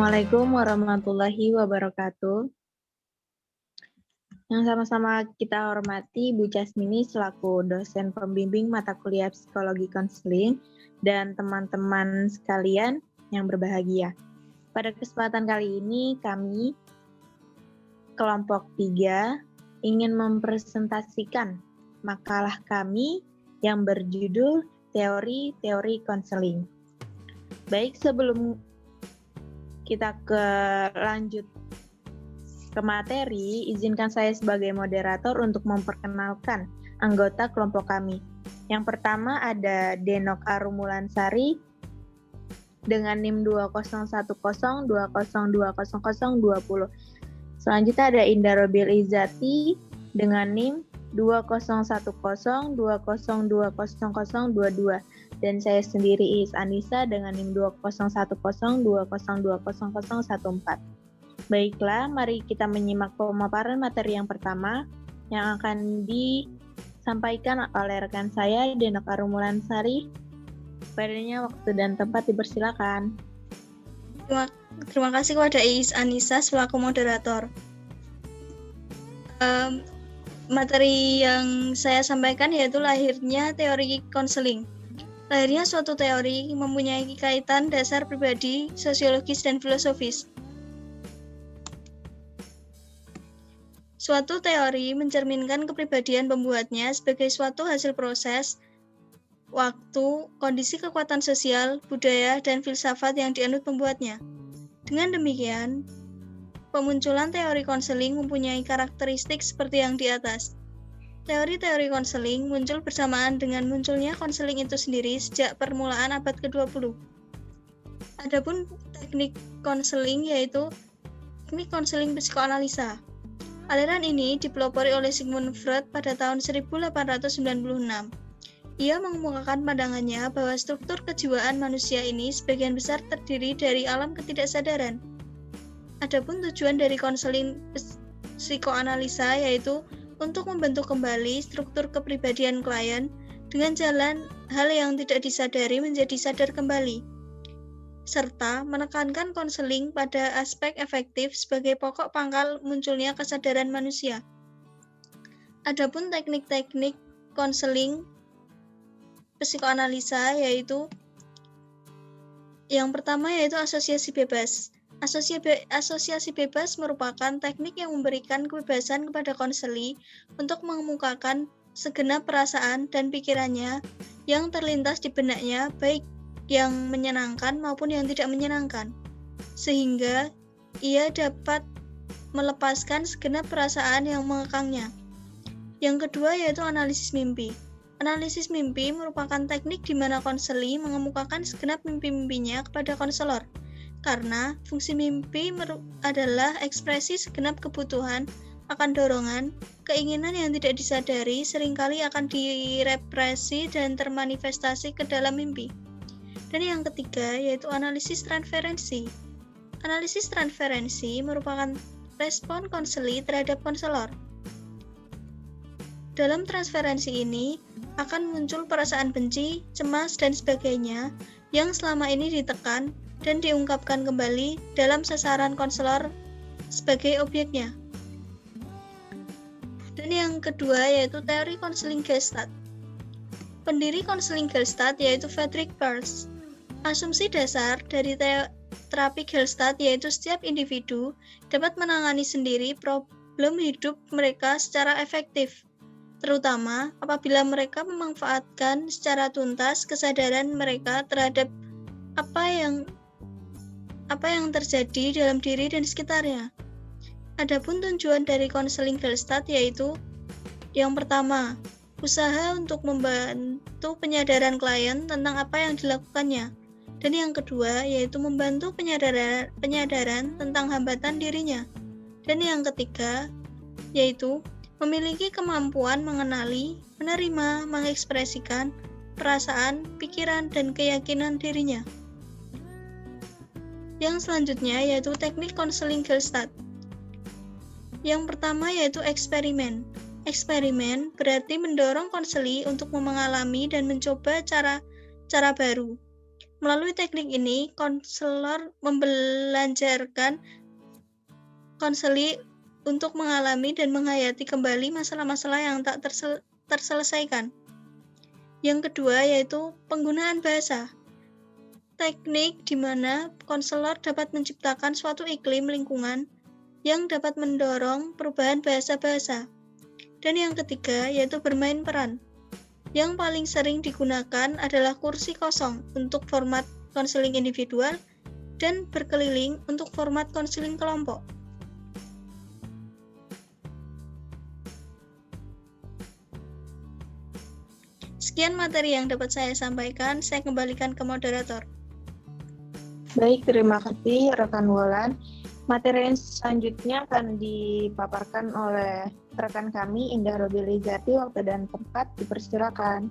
Assalamualaikum warahmatullahi wabarakatuh. Yang sama-sama kita hormati Bu Jasmini selaku dosen pembimbing mata kuliah psikologi konseling dan teman-teman sekalian yang berbahagia. Pada kesempatan kali ini kami kelompok 3 ingin mempresentasikan makalah kami yang berjudul teori-teori konseling. Baik, sebelum kita lanjut ke materi, izinkan saya sebagai moderator untuk memperkenalkan anggota kelompok kami. Yang pertama ada Denok Arumulansari dengan NIM 2010202020. Selanjutnya ada Indah Robil Izati dengan NIM 201020202022. Dan saya sendiri Iis Anissa dengan NIM 201020202014. Baiklah, mari kita menyimak pemaparan materi yang pertama yang akan disampaikan oleh rekan saya, Denok Arumulansari. Padanya waktu dan tempat dipersilakan. Terima kasih kepada Iis Anissa selaku moderator. Materi yang saya sampaikan yaitu lahirnya teori konseling. Lahirnya suatu teori mempunyai kaitan dasar pribadi, sosiologis, dan filosofis. Suatu teori mencerminkan kepribadian pembuatnya sebagai suatu hasil proses, waktu, kondisi kekuatan sosial, budaya, dan filsafat yang dianut pembuatnya. Dengan demikian, pemunculan teori konseling mempunyai karakteristik seperti yang di atas. Teori-teori konseling muncul bersamaan dengan munculnya konseling itu sendiri sejak permulaan abad ke-20. Adapun teknik konseling yaitu teknik konseling psikoanalisa. Aliran ini dipelopori oleh Sigmund Freud pada tahun 1896. Ia mengemukakan pandangannya bahwa struktur kejiwaan manusia ini sebagian besar terdiri dari alam ketidaksadaran. Adapun tujuan dari konseling psikoanalisa yaitu untuk membentuk kembali struktur kepribadian klien dengan jalan hal yang tidak disadari menjadi sadar kembali, serta menekankan konseling pada aspek efektif sebagai pokok pangkal munculnya kesadaran manusia. Adapun teknik-teknik konseling psikoanalisa yaitu yang pertama yaitu asosiasi bebas. Asosiasi bebas merupakan teknik yang memberikan kebebasan kepada konseli untuk mengemukakan segenap perasaan dan pikirannya yang terlintas di benaknya, baik yang menyenangkan maupun yang tidak menyenangkan, sehingga ia dapat melepaskan segenap perasaan yang mengekangnya. Yang kedua yaitu analisis mimpi. Analisis mimpi merupakan teknik di mana konseli mengemukakan segenap mimpi-mimpinya kepada konselor. Karena fungsi mimpi adalah ekspresi segenap kebutuhan akan dorongan, keinginan yang tidak disadari seringkali akan direpresi dan termanifestasi ke dalam mimpi. Dan yang ketiga yaitu analisis transferensi. Analisis transferensi merupakan respon konseli terhadap konselor. Dalam transferensi ini akan muncul perasaan benci, cemas, dan sebagainya yang selama ini ditekan dan diungkapkan kembali dalam sasaran konselor sebagai objeknya. Dan yang kedua yaitu teori konseling Gestalt. Pendiri konseling Gestalt yaitu Friedrich Perls. Asumsi dasar dari terapi Gestalt yaitu setiap individu dapat menangani sendiri problem hidup mereka secara efektif, terutama apabila mereka memanfaatkan secara tuntas kesadaran mereka terhadap apa yang terjadi dalam diri dan sekitarnya. Adapun tujuan dari konseling Gestalt yaitu yang pertama, usaha untuk membantu penyadaran klien tentang apa yang dilakukannya. Dan yang kedua yaitu membantu penyadaran tentang hambatan dirinya. Dan yang ketiga yaitu memiliki kemampuan mengenali, menerima, mengekspresikan perasaan, pikiran, dan keyakinan dirinya. Yang selanjutnya yaitu teknik konseling Gestalt. Yang pertama yaitu eksperimen. Eksperimen berarti mendorong konseli untuk mengalami dan mencoba cara baru. Melalui teknik ini, konselor membelajarkan konseli untuk mengalami dan menghayati kembali masalah-masalah yang tak terselesaikan. Yang kedua yaitu penggunaan bahasa. Teknik di mana konselor dapat menciptakan suatu iklim lingkungan yang dapat mendorong perubahan bahasa-bahasa. Dan yang ketiga yaitu bermain peran. Yang paling sering digunakan adalah kursi kosong untuk format konseling individual dan berkeliling untuk format konseling kelompok. Sekian materi yang dapat saya sampaikan, saya kembalikan ke moderator. Baik, terima kasih rekan Wulan. Materi yang selanjutnya akan dipaparkan oleh rekan kami, Indah Robilizati. Waktu dan tempat dipersilakan.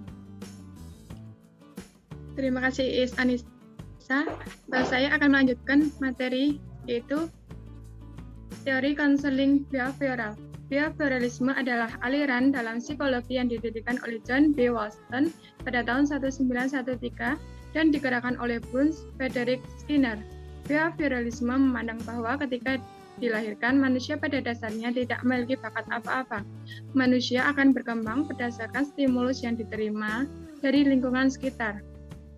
Terima kasih Is Anissa. Saya akan melanjutkan materi yaitu teori konseling behavioral. Behavioralisme adalah aliran dalam psikologi yang didirikan oleh John B. Walton pada tahun 1913 dan digerakkan oleh Bruce Frederick Skinner. Behavioralisme memandang bahwa ketika dilahirkan, manusia pada dasarnya tidak memiliki bakat apa-apa. Manusia akan berkembang berdasarkan stimulus yang diterima dari lingkungan sekitar.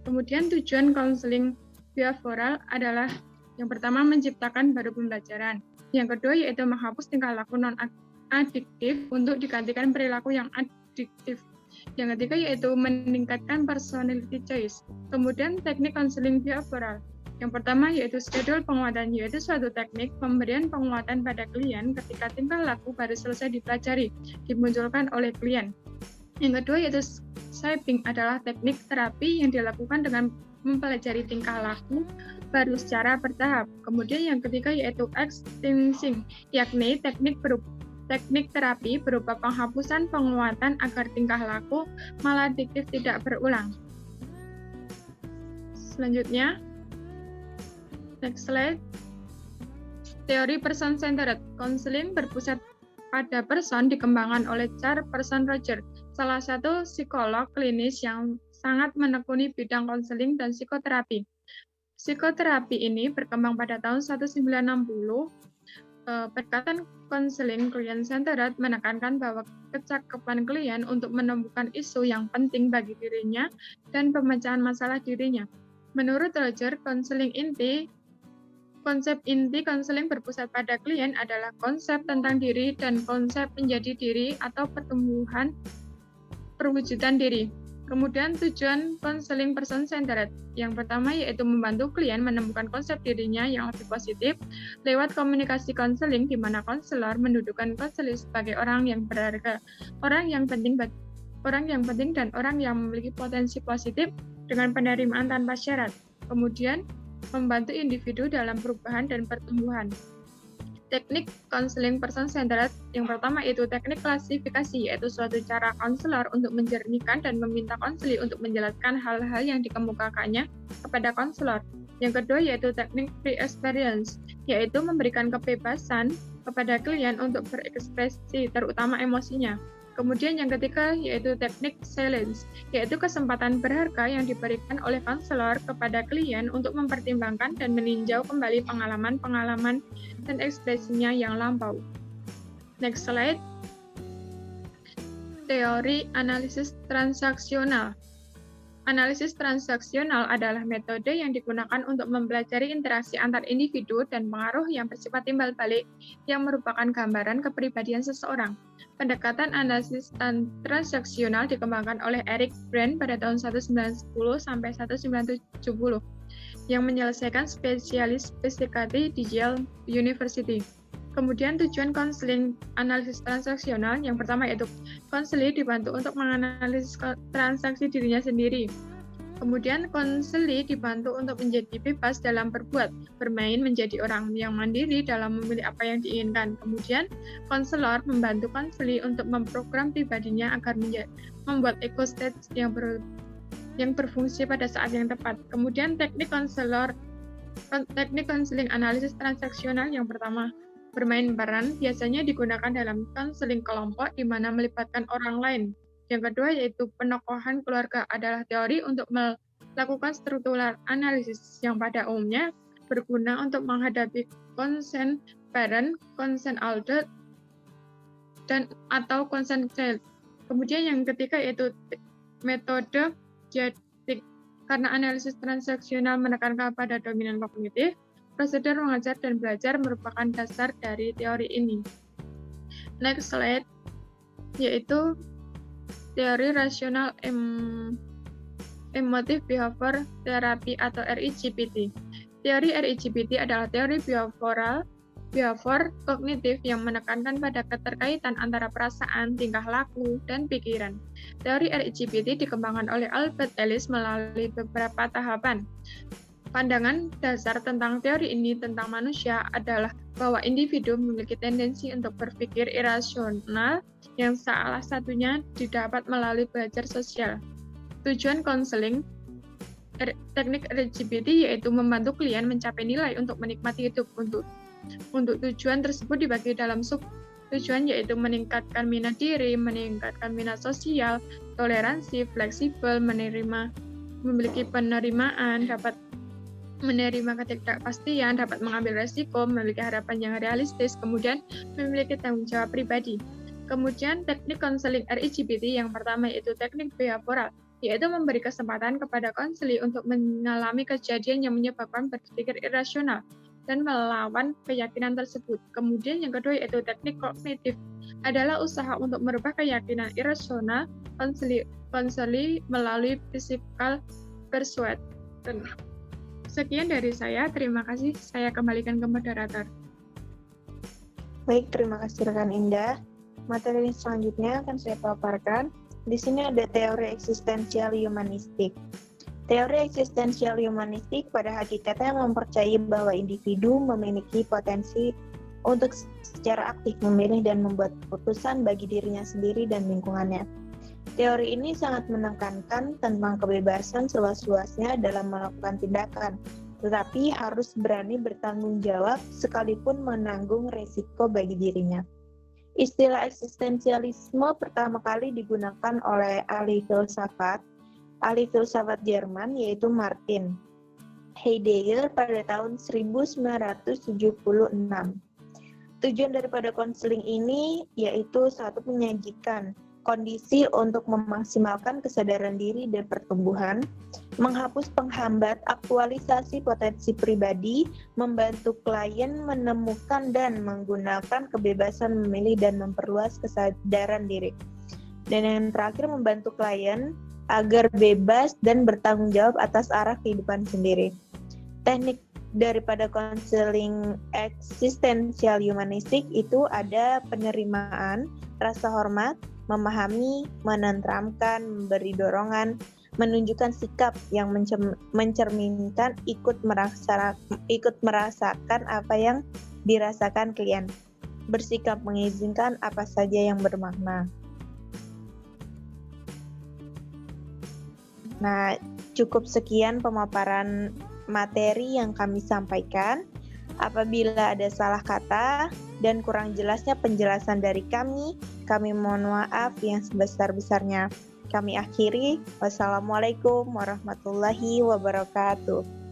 Kemudian tujuan konseling behavioral adalah yang pertama menciptakan baru pembelajaran. Yang kedua yaitu menghapus tingkah laku non-adiktif untuk digantikan perilaku yang adiktif. Yang ketiga yaitu meningkatkan personality choice. Kemudian teknik konseling behavioral. Yang pertama yaitu schedule penguatan, yaitu suatu teknik pemberian penguatan pada klien ketika tingkah laku baru selesai dipelajari, dimunculkan oleh klien. Yang kedua yaitu shaping, adalah teknik terapi yang dilakukan dengan mempelajari tingkah laku baru secara bertahap. Kemudian yang ketiga yaitu extinction, yakni teknik terapi berupa penghapusan penguatan agar tingkah laku maladiktif tidak berulang. Selanjutnya, next slide. Teori person-centered counseling berpusat pada person dikembangkan oleh Charles Person Rogers, salah satu psikolog klinis yang sangat menekuni bidang konseling dan psikoterapi. Psikoterapi ini berkembang pada tahun 1960. Pendekatan konseling client-centered menekankan bahwa kecakapan klien untuk menemukan isu yang penting bagi dirinya dan pemecahan masalah dirinya. Menurut Rogers, konsep inti konseling berpusat pada klien adalah konsep tentang diri dan konsep menjadi diri atau pertumbuhan perwujudan diri. Kemudian tujuan konseling person-centered. Yang pertama yaitu membantu klien menemukan konsep dirinya yang lebih positif lewat komunikasi konseling di mana konselor mendudukan konselor sebagai orang yang berharga, orang yang penting dan orang yang memiliki potensi positif dengan penerimaan tanpa syarat. Kemudian membantu individu dalam perubahan dan pertumbuhan. Teknik konseling person-centered yang pertama itu teknik klasifikasi, yaitu suatu cara konselor untuk menjernihkan dan meminta konseli untuk menjelaskan hal-hal yang dikemukakannya kepada konselor. Yang kedua yaitu teknik free experience, yaitu memberikan kebebasan kepada klien untuk berekspresi, terutama emosinya. Kemudian yang ketiga yaitu teknik silence, yaitu kesempatan berharga yang diberikan oleh konselor kepada klien untuk mempertimbangkan dan meninjau kembali pengalaman-pengalaman dan ekspresinya yang lampau. Next slide. Teori analisis transaksional. Analisis transaksional adalah metode yang digunakan untuk mempelajari interaksi antar individu dan pengaruh yang bersifat timbal balik yang merupakan gambaran kepribadian seseorang. Pendekatan analisis transaksional dikembangkan oleh Eric Brand pada tahun 1910 sampai 1970 yang menyelesaikan spesialis psikologi di Yale University. Kemudian tujuan konseling analisis transaksional yang pertama yaitu konseli dibantu untuk menganalisis transaksi dirinya sendiri. Kemudian konseli dibantu untuk menjadi bebas dalam berbuat, bermain menjadi orang yang mandiri dalam memilih apa yang diinginkan. Kemudian konselor membantu konseli untuk memprogram pribadinya agar membuat ego state yang berfungsi pada saat yang tepat. Kemudian teknik konseling analisis transaksional yang pertama, bermain peran biasanya digunakan dalam konseling kelompok di mana melibatkan orang lain. Yang kedua yaitu penokohan keluarga, adalah teori untuk lakukan struktural analisis yang pada umumnya berguna untuk menghadapi consent parent, consent adult, dan atau consent child. Kemudian yang ketiga yaitu metode dialektik. Karena analisis transaksional menekankan pada dominan kognitif, prosedur mengajar dan belajar merupakan dasar dari teori ini. Next slide, yaitu teori rasional emotive behavior therapy atau REGPT. Teori REGPT adalah teori behavior kognitif yang menekankan pada keterkaitan antara perasaan, tingkah laku, dan pikiran. Teori REGPT dikembangkan oleh Albert Ellis melalui beberapa tahapan. Pandangan dasar tentang teori ini tentang manusia adalah bahwa individu memiliki tendensi untuk berpikir irasional yang salah satunya didapat melalui belajar sosial. Tujuan konseling teknik REGPT yaitu membantu klien mencapai nilai untuk menikmati hidup. Untuk tujuan tersebut dibagi dalam sub-tujuan yaitu meningkatkan minat diri, meningkatkan minat sosial, toleransi, fleksibel, memiliki penerimaan, dapat menerima ketidakpastian, dapat mengambil resiko, memiliki harapan yang realistis, kemudian memiliki tanggung jawab pribadi. Kemudian teknik konseling REGPT yang pertama yaitu teknik behavioral, yaitu memberi kesempatan kepada konseli untuk mengalami kejadian yang menyebabkan berpikir irasional dan melawan keyakinan tersebut. Kemudian yang kedua yaitu teknik kognitif, adalah usaha untuk merubah keyakinan irasional konseli melalui physical persuasion. Sekian dari saya, terima kasih. Saya kembalikan ke moderator. Baik, terima kasih rekan Indah. Materi selanjutnya akan saya paparkan. Di sini ada teori eksistensial humanistik. Teori eksistensial humanistik pada hakikatnya mempercayai bahwa individu memiliki potensi untuk secara aktif memilih dan membuat keputusan bagi dirinya sendiri dan lingkungannya. Teori ini sangat menekankan tentang kebebasan seluas-luasnya dalam melakukan tindakan, tetapi harus berani bertanggung jawab sekalipun menanggung resiko bagi dirinya. Istilah eksistensialisme pertama kali digunakan oleh ahli filsafat Jerman yaitu Martin Heidegger pada tahun 1976. Tujuan daripada konseling ini yaitu satu, menyajikan kondisi untuk memaksimalkan kesadaran diri dan pertumbuhan, menghapus penghambat aktualisasi potensi pribadi, membantu klien menemukan dan menggunakan kebebasan memilih dan memperluas kesadaran diri. Dan yang terakhir, membantu klien agar bebas dan bertanggung jawab atas arah kehidupan sendiri. Teknik daripada konseling eksistensial humanistik itu ada penerimaan, rasa hormat, memahami, menenteramkan, memberi dorongan, menunjukkan sikap yang mencerminkan ikut merasakan apa yang dirasakan klien, bersikap mengizinkan apa saja yang bermakna. Nah, cukup sekian pemaparan materi yang kami sampaikan. Apabila ada salah kata dan kurang jelasnya penjelasan dari kami mohon maaf yang sebesar-besarnya. Kami akhiri. Wassalamualaikum warahmatullahi wabarakatuh.